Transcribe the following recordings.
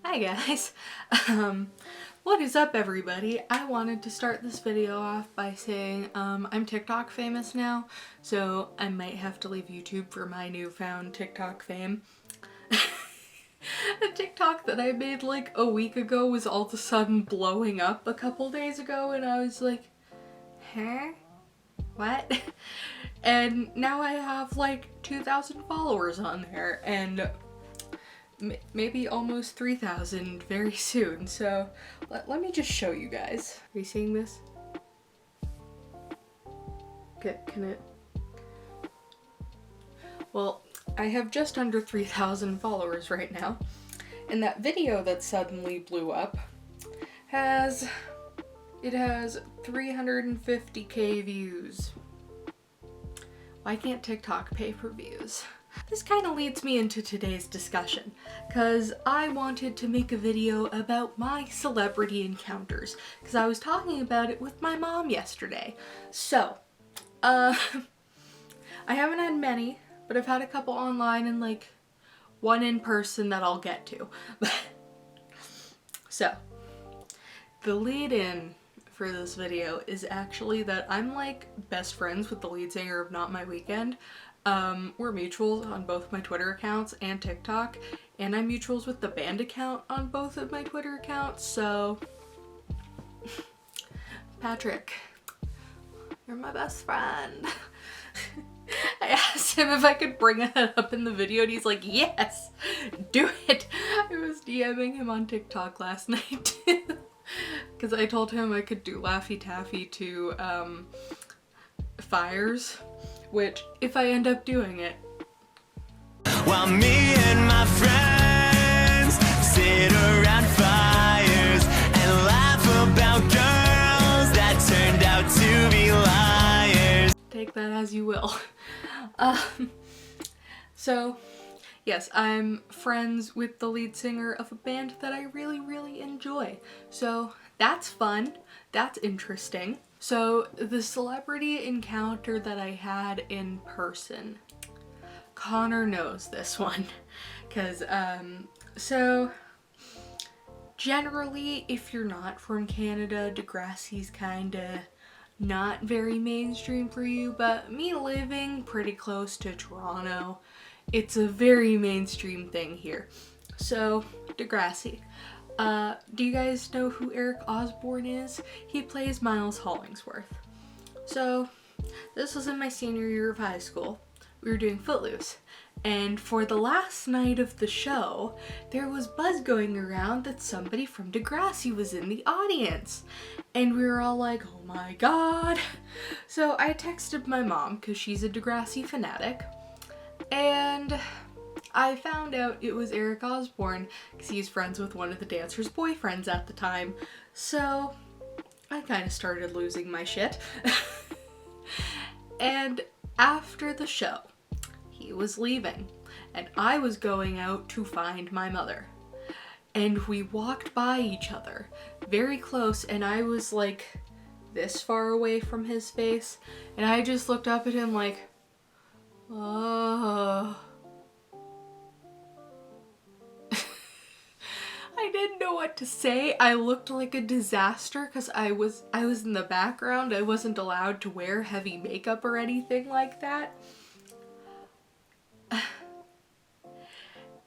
Hi guys. What is up everybody? I wanted to start this video off by saying I'm TikTok famous now, so I might have to leave YouTube for my newfound TikTok fame. The TikTok that I made like a week ago was all of a sudden blowing up a couple days ago and I was like, huh? What? And now I have like 2,000 followers on there and maybe almost 3,000 very soon. So let me just show you guys. Are you seeing this? Okay, can it? Well, I have just under 3,000 followers right now. And that video that suddenly blew up has 350k views. Why can't TikTok pay per views? This kind of leads me into today's discussion, because I wanted to make a video about my celebrity encounters, because I was talking about it with my mom yesterday. So, I haven't had many, but I've had a couple online and like one in person that I'll get to. So, the lead-in for this video is actually that I'm like best friends with the lead singer of Not My Weekend. We're mutuals on both my Twitter accounts and TikTok, and I'm mutuals with the band account on both of my Twitter accounts, so Patrick, you're my best friend. I asked him if I could bring that up in the video and he's like, yes, do it. I was DMing him on TikTok last night because I told him I could do Laffy Taffy to fires, which if I end up doing it. While me and my friends sit around fires and laugh about girls that turned out to be liars. Take that as you will. So yes, I'm friends with the lead singer of a band that I really enjoy. So that's fun. That's interesting. So the celebrity encounter that I had in person, Connor knows this one, because so generally if you're not from Canada, Degrassi's kinda not very mainstream for you, but me living pretty close to Toronto, it's a very mainstream thing here. So Degrassi. Do you guys know who Eric Osborne is? He plays Miles Hollingsworth. So, this was in my senior year of high school. We were doing Footloose. And for the last night of the show, there was buzz going around that somebody from Degrassi was in the audience. And we were all like, oh my god. So I texted my mom, because she's a Degrassi fanatic. And I found out it was Eric Osborne because he's friends with one of the dancer's boyfriends at the time. So I kind of started losing my shit. And after the show, he was leaving and I was going out to find my mother. And we walked by each other very close and I was like this far away from his face and I just looked up at him like, oh. I didn't know what to say. I looked like a disaster because I was in the background. I wasn't allowed to wear heavy makeup or anything like that.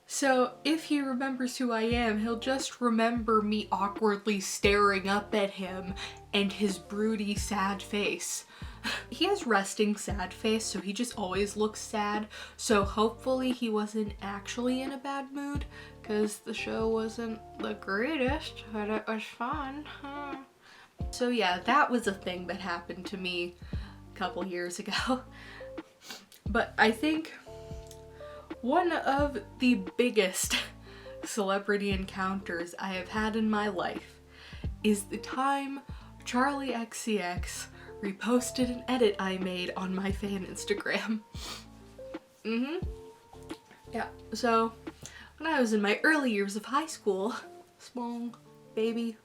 So if he remembers who I am, he'll just remember me awkwardly staring up at him and his broody, sad face. He has resting sad face, so he just always looks sad. So hopefully he wasn't actually in a bad mood, because the show wasn't the greatest, but it was fun. So yeah, that was a thing that happened to me a couple years ago. But I think one of the biggest celebrity encounters I have had in my life is the time Charli XCX reposted an edit I made on my fan Instagram. Yeah, so when I was in my early years of high school, small baby,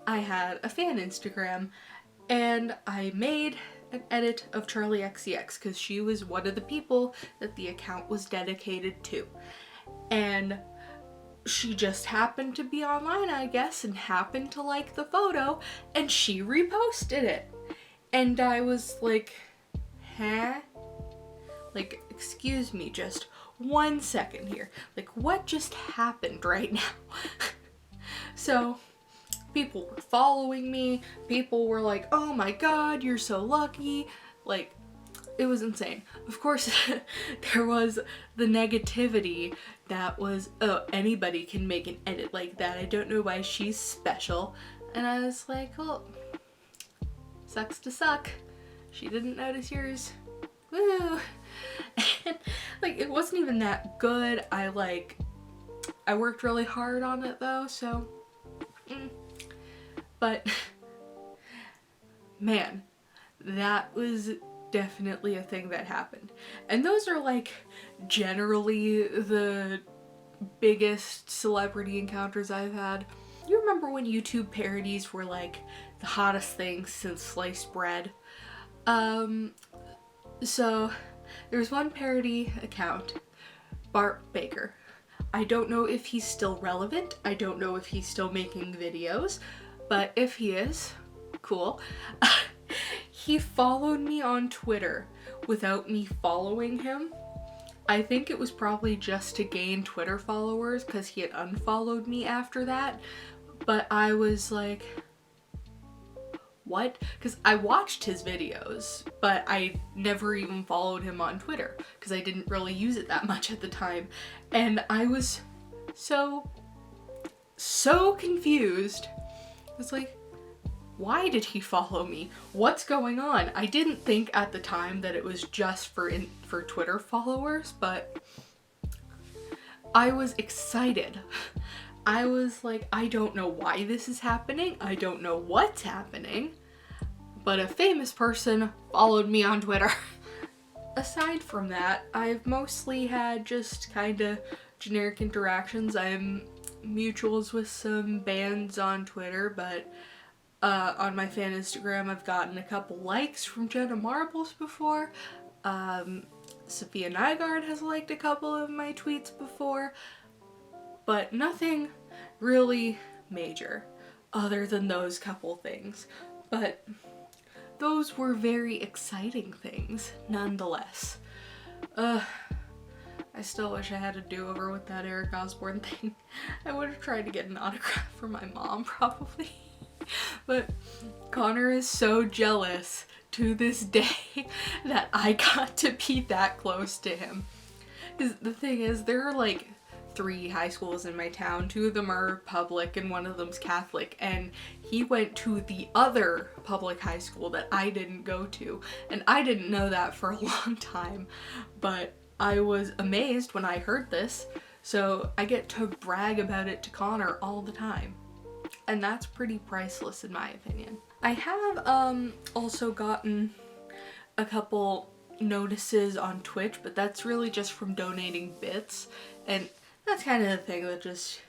I had a fan Instagram and I made an edit of Charli XCX because she was one of the people that the account was dedicated to. And she just happened to be online, I guess, and happened to like the photo, and she reposted it. And I was like, huh? Like, excuse me, just 1 second here. Like, what just happened right now? So, people were following me. People were like, oh my god, you're so lucky. Like, it was insane. Of course, there was the negativity that was, oh, anybody can make an edit like that. I don't know why she's special. And I was like, well, sucks to suck. She didn't notice yours. Woo! And, like, it wasn't even that good. I worked really hard on it though, so. But, man, that was definitely a thing that happened. And those are like generally the biggest celebrity encounters I've had. You remember when YouTube parodies were like the hottest thing since sliced bread? So there was one parody account, Bart Baker. I don't know if he's still relevant. I don't know if he's still making videos, but if he is, cool. He followed me on Twitter without me following him. I think it was probably just to gain Twitter followers because he had unfollowed me after that. But I was like, what? Because I watched his videos, but I never even followed him on Twitter because I didn't really use it that much at the time. And I was so confused. It's like, why did he follow me? What's going on? I didn't think at the time that it was just for Twitter followers, but I was excited. I was like, I don't know why this is happening. I don't know what's happening, but a famous person followed me on Twitter. Aside from that, I've mostly had just kind of generic interactions. I'm mutuals with some bands on Twitter, but on my fan Instagram, I've gotten a couple likes from Jenna Marbles before. Sophia Nygaard has liked a couple of my tweets before, but nothing really major other than those couple things. But those were very exciting things, nonetheless. I still wish I had a do-over with that Eric Osborne thing. I would have tried to get an autograph for my mom, probably. But Connor is so jealous to this day that I got to be that close to him. Because the thing is, there are like 3 high schools in my town. 2 of them are public and 1 of them's Catholic. And he went to the other public high school that I didn't go to. And I didn't know that for a long time. But I was amazed when I heard this. So I get to brag about it to Connor all the time. And that's pretty priceless in my opinion. I have also gotten a couple notices on Twitch, but that's really just from donating bits. And that's kind of the thing that just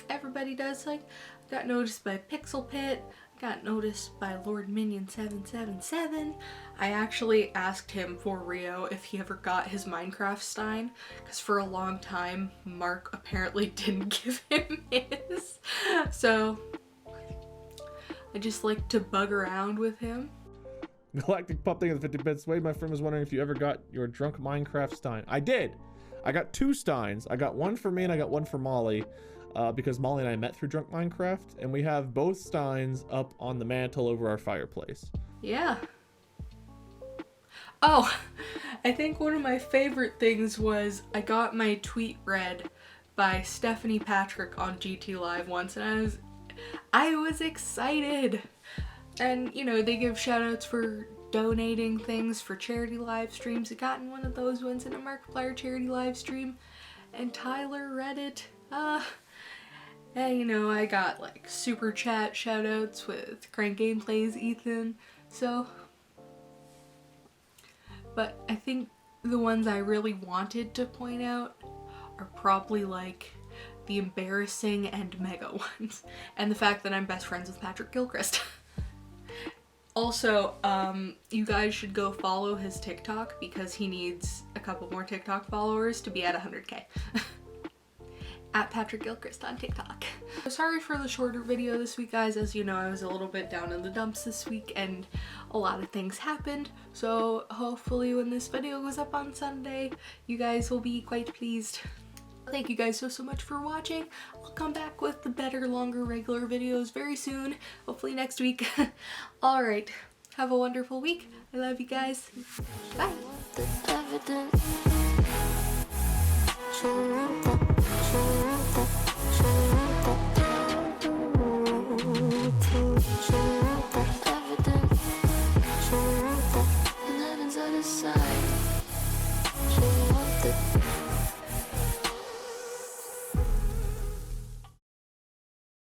everybody does. Like, I got noticed by Pixel Pit, got noticed by Lord Minion 777. I actually asked him for Rio if he ever got his Minecraft Stein, because for a long time Mark apparently didn't give him his. So I just like to bug around with him. Galactic-Pup thing of the 50 bits. Wade, my friend, was wondering if you ever got your drunk Minecraft Stein. I did. I got 2 Steins. I got one for me and I got one for Molly, because Molly and I met through Drunk Minecraft, and we have both Steins up on the mantle over our fireplace. Yeah. Oh, I think one of my favorite things was I got my tweet read by Stephanie Patrick on GT Live once, and I was excited. And, you know, they give shoutouts for donating things for charity live streams. I got in one of those ones in a Markiplier charity live stream, and Tyler read it. And, you know, I got like super chat shoutouts with Crank Gameplays, Ethan. So, but I think the ones I really wanted to point out are probably like the embarrassing and mega ones, and the fact that I'm best friends with Patrick Gilchrist. Also, you guys should go follow his TikTok because he needs a couple more TikTok followers to be at 100K. at Patrick Gilchrist on TikTok. Sorry for the shorter video this week, guys. As you know, I was a little bit down in the dumps this week and a lot of things happened. So hopefully when this video goes up on Sunday, you guys will be quite pleased. Thank you guys so much for watching. I'll come back with the better, longer, regular videos very soon. Hopefully next week. Alright, have a wonderful week. I love you guys. Bye.